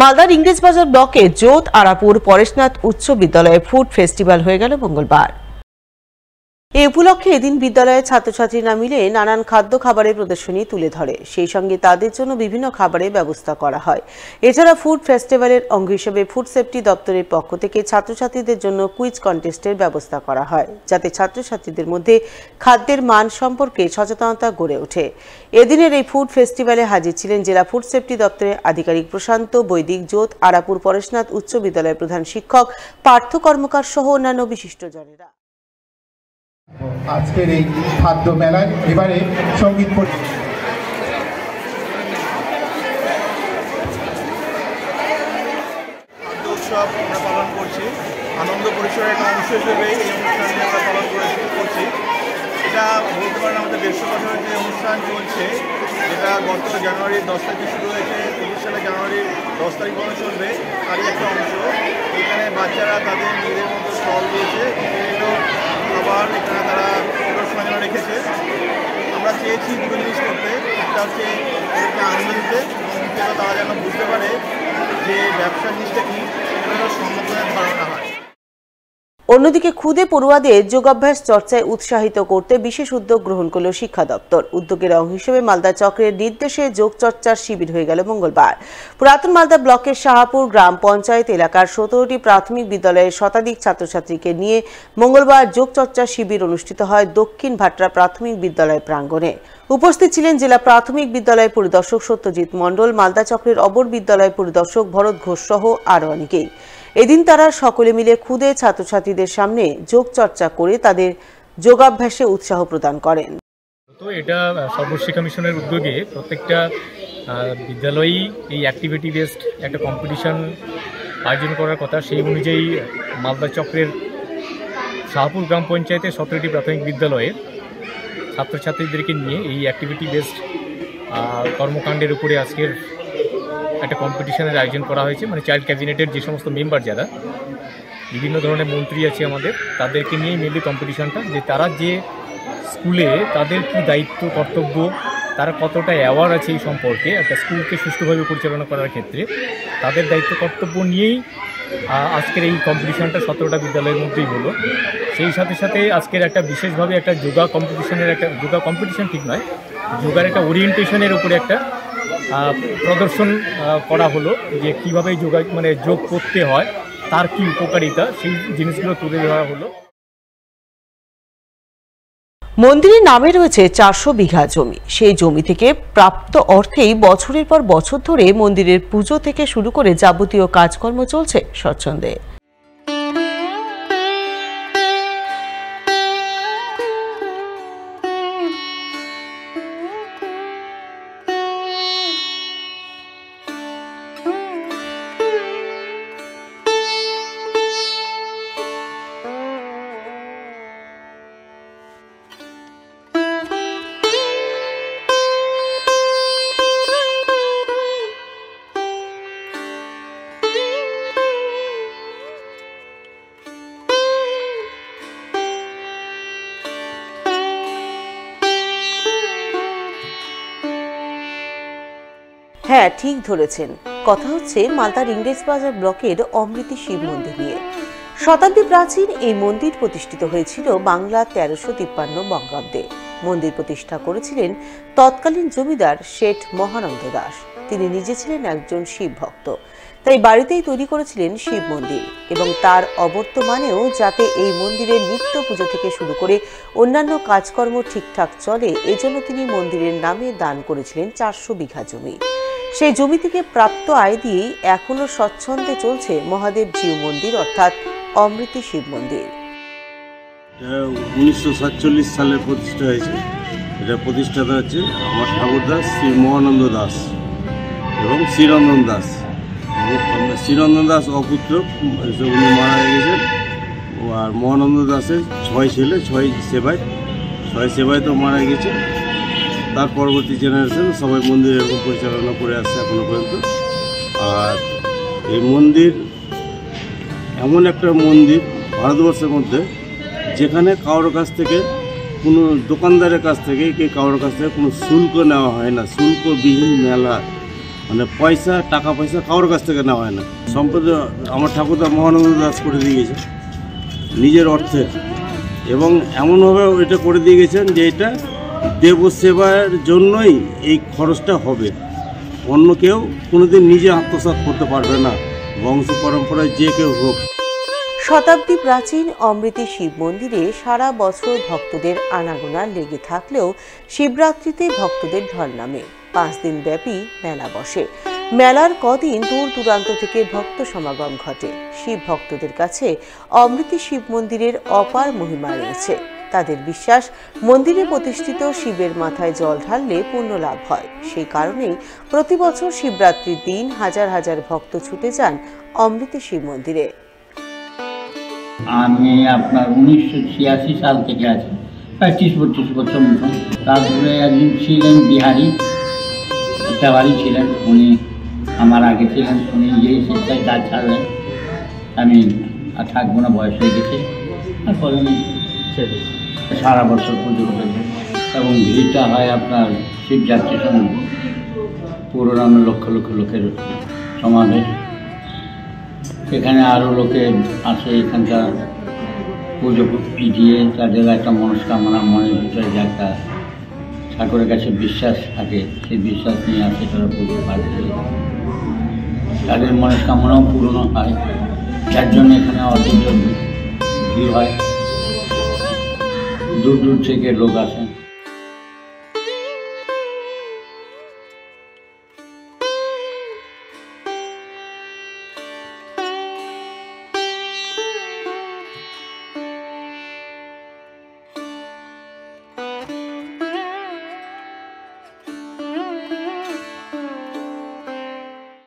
মালদার ইংরেজবাজার ব্লকে জোত আরাপুর পরেশনাথ উচ্চ বিদ্যালয়ে ফুড ফেস্টিভ্যাল হয়ে গেল মঙ্গলবার। এই উপলক্ষে এদিন বিদ্যালয়ের ছাত্রছাত্রীরা মিলে নানান খাদ্য খাবারের প্রদর্শনী তুলে ধরে, সেই সঙ্গে তাদের জন্য বিভিন্ন খাবারের ব্যবস্থা করা হয়। এছাড়া ফুড ফেস্টিভ্যালের অঙ্গ হিসেবে ফুড সেফটি দপ্তরের পক্ষ থেকে ছাত্রছাত্রীদের জন্য কুইজ কন্টেস্টের ব্যবস্থা করা হয়, যাতে ছাত্রছাত্রীদের মধ্যে খাদ্যের মান সম্পর্কে সচেতনতা গড়ে ওঠে। এদিনের এই ফুড ফেস্টিভ্যালে হাজির ছিলেন জেলা ফুড সেফটি দপ্তরের আধিকারিক প্রশান্ত বৈদিক, জোত আরাপুর পরেশনাথ উচ্চ বিদ্যালয়ের প্রধান শিক্ষক পার্থ কর্মকার সহ অন্যান্য বিশিষ্টজনেরা। আজকের এই খাদ্য মেলায় এবারে সঙ্গীত উৎসব আমরা পালন করছি, আনন্দ পরিসরের একটা অংশ হিসেবে এই অনুষ্ঠানটি আমরা পালন করছি। এটা বলতে পারেন আমাদের 150 বছরের যে অনুষ্ঠান চলছে, যেটা গত জানুয়ারির 10 তারিখে শুরু হয়েছে, 23 সালে জানুয়ারির 10 তারিখ পর্যন্ত চলবে, তারই একটা অংশ। এখানে বাচ্চারা তাদের নিজেদের মতো স্টল দিয়েছে, বিভিন্ন খাবার এখানে তারা প্রদর্শনী রেখেছে। আমরা চেয়েছি দুটো জিনিস করতে, একটা হচ্ছে এদেরকে আনন্দ দিতে এবং দ্বিতীয়ত তারা যেন বুঝতে পারে যে ব্যবসা জিনিসটা কি, এটা সংরক্ষণের ধারণা হয়। অন্যদিকে খুদে পড়ুয়াদের যোগাভ্যাস চর্চায় উৎসাহিত করতে বিশেষ উদ্যোগ গ্রহণ করল শিক্ষা দপ্তর। উদ্যোগের অংশ হিসেবে মালদা চক্রের নির্দেশে যোগ চর্চার শিবির হয়ে গেল মঙ্গলবার। পুরাতন মালদা ব্লকের শাহাপুর গ্রাম পঞ্চায়েত এলাকার 17টি প্রাথমিক বিদ্যালয়ের শতাধিক ছাত্রছাত্রীকে নিয়ে মঙ্গলবার যোগ চর্চা শিবির অনুষ্ঠিত হয় দক্ষিণ ভাটরা প্রাথমিক বিদ্যালয় প্রাঙ্গণে। উপস্থিত ছিলেন জেলা প্রাথমিক বিদ্যালয় পরিদর্শক সত্যজিৎ মণ্ডল, মালদা চক্রের অপর বিদ্যালয় পরিদর্শক ভরত ঘোষ সহ আরও অনেকেই। এদিন তারা সকলে মিলে খুদে ছাত্রছাত্রীদের সামনে যোগ চর্চা করে তাদের যোগাভ্যাসে উৎসাহ প্রদান করেন। তো এটা সর্বশিক্ষা মিশনের উদ্যোগে প্রত্যেকটা বিদ্যালয়েই এই অ্যাক্টিভিটি বেসড একটা কম্পিটিশন আয়োজন করার কথা। সেই অনুযায়ী মালদা চক্রের শাহপুর গ্রাম পঞ্চায়েতের 17টি প্রাথমিক বিদ্যালয়ের ছাত্রছাত্রীদেরকে নিয়ে এই অ্যাক্টিভিটি বেসড কর্মকাণ্ডের উপরে আজকের একটা কম্পিটিশনের আয়োজন করা হয়েছে। মানে চাইল্ড ক্যাবিনেটের যে সমস্ত মেম্বার, যারা বিভিন্ন ধরনের মন্ত্রী আছে আমাদের, তাদেরকে নিয়েই মেনলি কম্পিটিশনটা, যে তারা যে স্কুলে তাদের কি দায়িত্ব কর্তব্য, তারা কতটা অ্যাওয়ার আছে এই সম্পর্কে, একটা স্কুলকে সুষ্ঠুভাবে পরিচালনা করার ক্ষেত্রে তাদের দায়িত্ব কর্তব্য নিয়েই আজকের এই কম্পিটিশনটা 17টা বিদ্যালয়ের মধ্যেই হলো। সেই সাথে সাথে আজকের একটা বিশেষভাবে একটা যোগা কম্পিটিশনের একটা যোগা কম্পিটিশন ঠিক নয়, যোগার একটা ওরিয়েন্টেশনের উপরে একটা প্রদর্শন করা হলো, যে কীভাবে যোগ করতে হয়, তার কি উপকারিতা, সেই জিনিসগুলো তুলে ধরা হলো। মন্দিরের নামে রয়েছে 400 বিঘা জমি। সেই জমি থেকে প্রাপ্ত অর্থেই বছরের পর বছর ধরে মন্দিরের পুজো থেকে শুরু করে যাবতীয় কাজকর্ম চলছে স্বচ্ছন্দে। হ্যাঁ, ঠিক ধরেছেন, কথা হচ্ছে মালদার ইংরেজবাজার ব্লকের অমৃতি শিব মন্দির নিয়ে। শতাব্দী প্রাচীন এই মন্দির প্রতিষ্ঠিত হয়েছিল বাংলা 1353 বঙ্গাব্দে। মন্দির প্রতিষ্ঠা করেছিলেন তৎকালীন জমিদার শেঠ মহানন্দ দাস। তিনি নিজে ছিলেন একজন শিব ভক্ত, তাই বাড়িতেই তৈরি করেছিলেন শিব মন্দির এবং তার অবর্তমানেও যাতে এই মন্দিরের নিত্য পুজো থেকে শুরু করে অন্যান্য কাজকর্ম ঠিকঠাক চলে, এজন্য তিনি মন্দিরের নামে দান করেছিলেন 400 বিঘা জমি। সেই জমি থেকে প্রাপ্ত আয় দিয়েই এখনো স্বচ্ছন্দে চলছে মহাদেব জিউ মন্দির অর্থাৎ অমৃতি শিব মন্দির। 1947 সালে প্রতিষ্ঠা হয়েছে। এটা প্রতিষ্ঠাতা হচ্ছে আমার ঠাকুরদাস শ্রী মহানন্দ দাস এবং শ্রীরঞ্জন দাস। শ্রীরঞ্জন দাস অপুত্র, উনি মারা গেছেন। আর মহানন্দ দাসের 6 ছেলে, 6 সেবায় তো মারা গেছে। তার পরবর্তী জেনারেশন সবাই মন্দির এরকম পরিচালনা করে আসছে এখনো পর্যন্ত। আর এই মন্দির এমন একটা মন্দির ভারতবর্ষের মধ্যে যেখানে কারোর কাছ থেকে, কোনো দোকানদারের কাছ থেকে কি কারোর কাছ থেকে কোনো শুল্ক নেওয়া হয় না। শুল্কবিহীন মেলা মানে পয়সা টাকা পয়সা কারোর কাছ থেকে নেওয়া হয় না। সম্পত্তি আমার ঠাকুরদা মহানন্দ দাস করে দিয়ে গেছে নিজের অর্থে, এবং এমনভাবে এটা করে দিয়ে গেছেন যে এটা দেবসেবার জন্যই এই খরচটা হবে, অন্য কেউ কোনোদিন নিজে আত্মসাৎ করতে পারবে না, বংশ পরম্পরায় যে কেউ হোক। শতাব্দী প্রাচীন অমৃতি শিব মন্দিরে সারা বছর ভক্তদের আনাগোনা লেগে থাকলেও শিবরাত্রিতে ভক্তদের ঢল নামে। 5 দিন ব্যাপী মেলা বসে। মেলার কদিন দূর দূরান্ত থেকে ভক্ত সমাগম ঘটে। শিব ভক্তদের কাছে অমৃতি শিব মন্দিরের অপার মহিমা রয়েছে। তাদের বিশ্বাস, মন্দিরে প্রতিষ্ঠিত শিবের মাথায় জল ঢাললে পুণ্য লাভ হয়। সেই কারণেই প্রতি বছর শিবরাত্রির দিন হাজার হাজার ভক্ত ছুটে যান অমৃতি শিব মন্দিরে। আমি আপনার 1986 সাল থেকে আছি, প্রায় 30-32 বছর মতন। তারপরে একজন ছিলেন বিহারি, একটা বাড়ি ছিলেন, উনি আমার আগে ছিলেন। উনি যেই শিক্ষায় কাজ ছাড়লেন, আমি আর থাকবো না, বয়স হয়ে গেছে। তারপরে উনি সারা বছর পুজো করেছেন এবং ভিড়টা হয় আপনার শিবযাত্রীর সঙ্গে পুরো নামে লক্ষ লক্ষ লোকের সমাবেশ। এখানে আরও লোকে আসে, এখানকার পুজো দিয়ে তাদের একটা মনস্কামনা মনের ভিতরে যে একটা ঠাকুরের কাছে বিশ্বাস থাকে, সেই বিশ্বাস নিয়ে আসে তারা পুজো পাঠ করে। তাদের মনস্কামনাও পূর্ণ হয়, যার জন্য এখানে অত্যন্ত ভিড় হয়, দূর দূর থেকে লোক আসেন।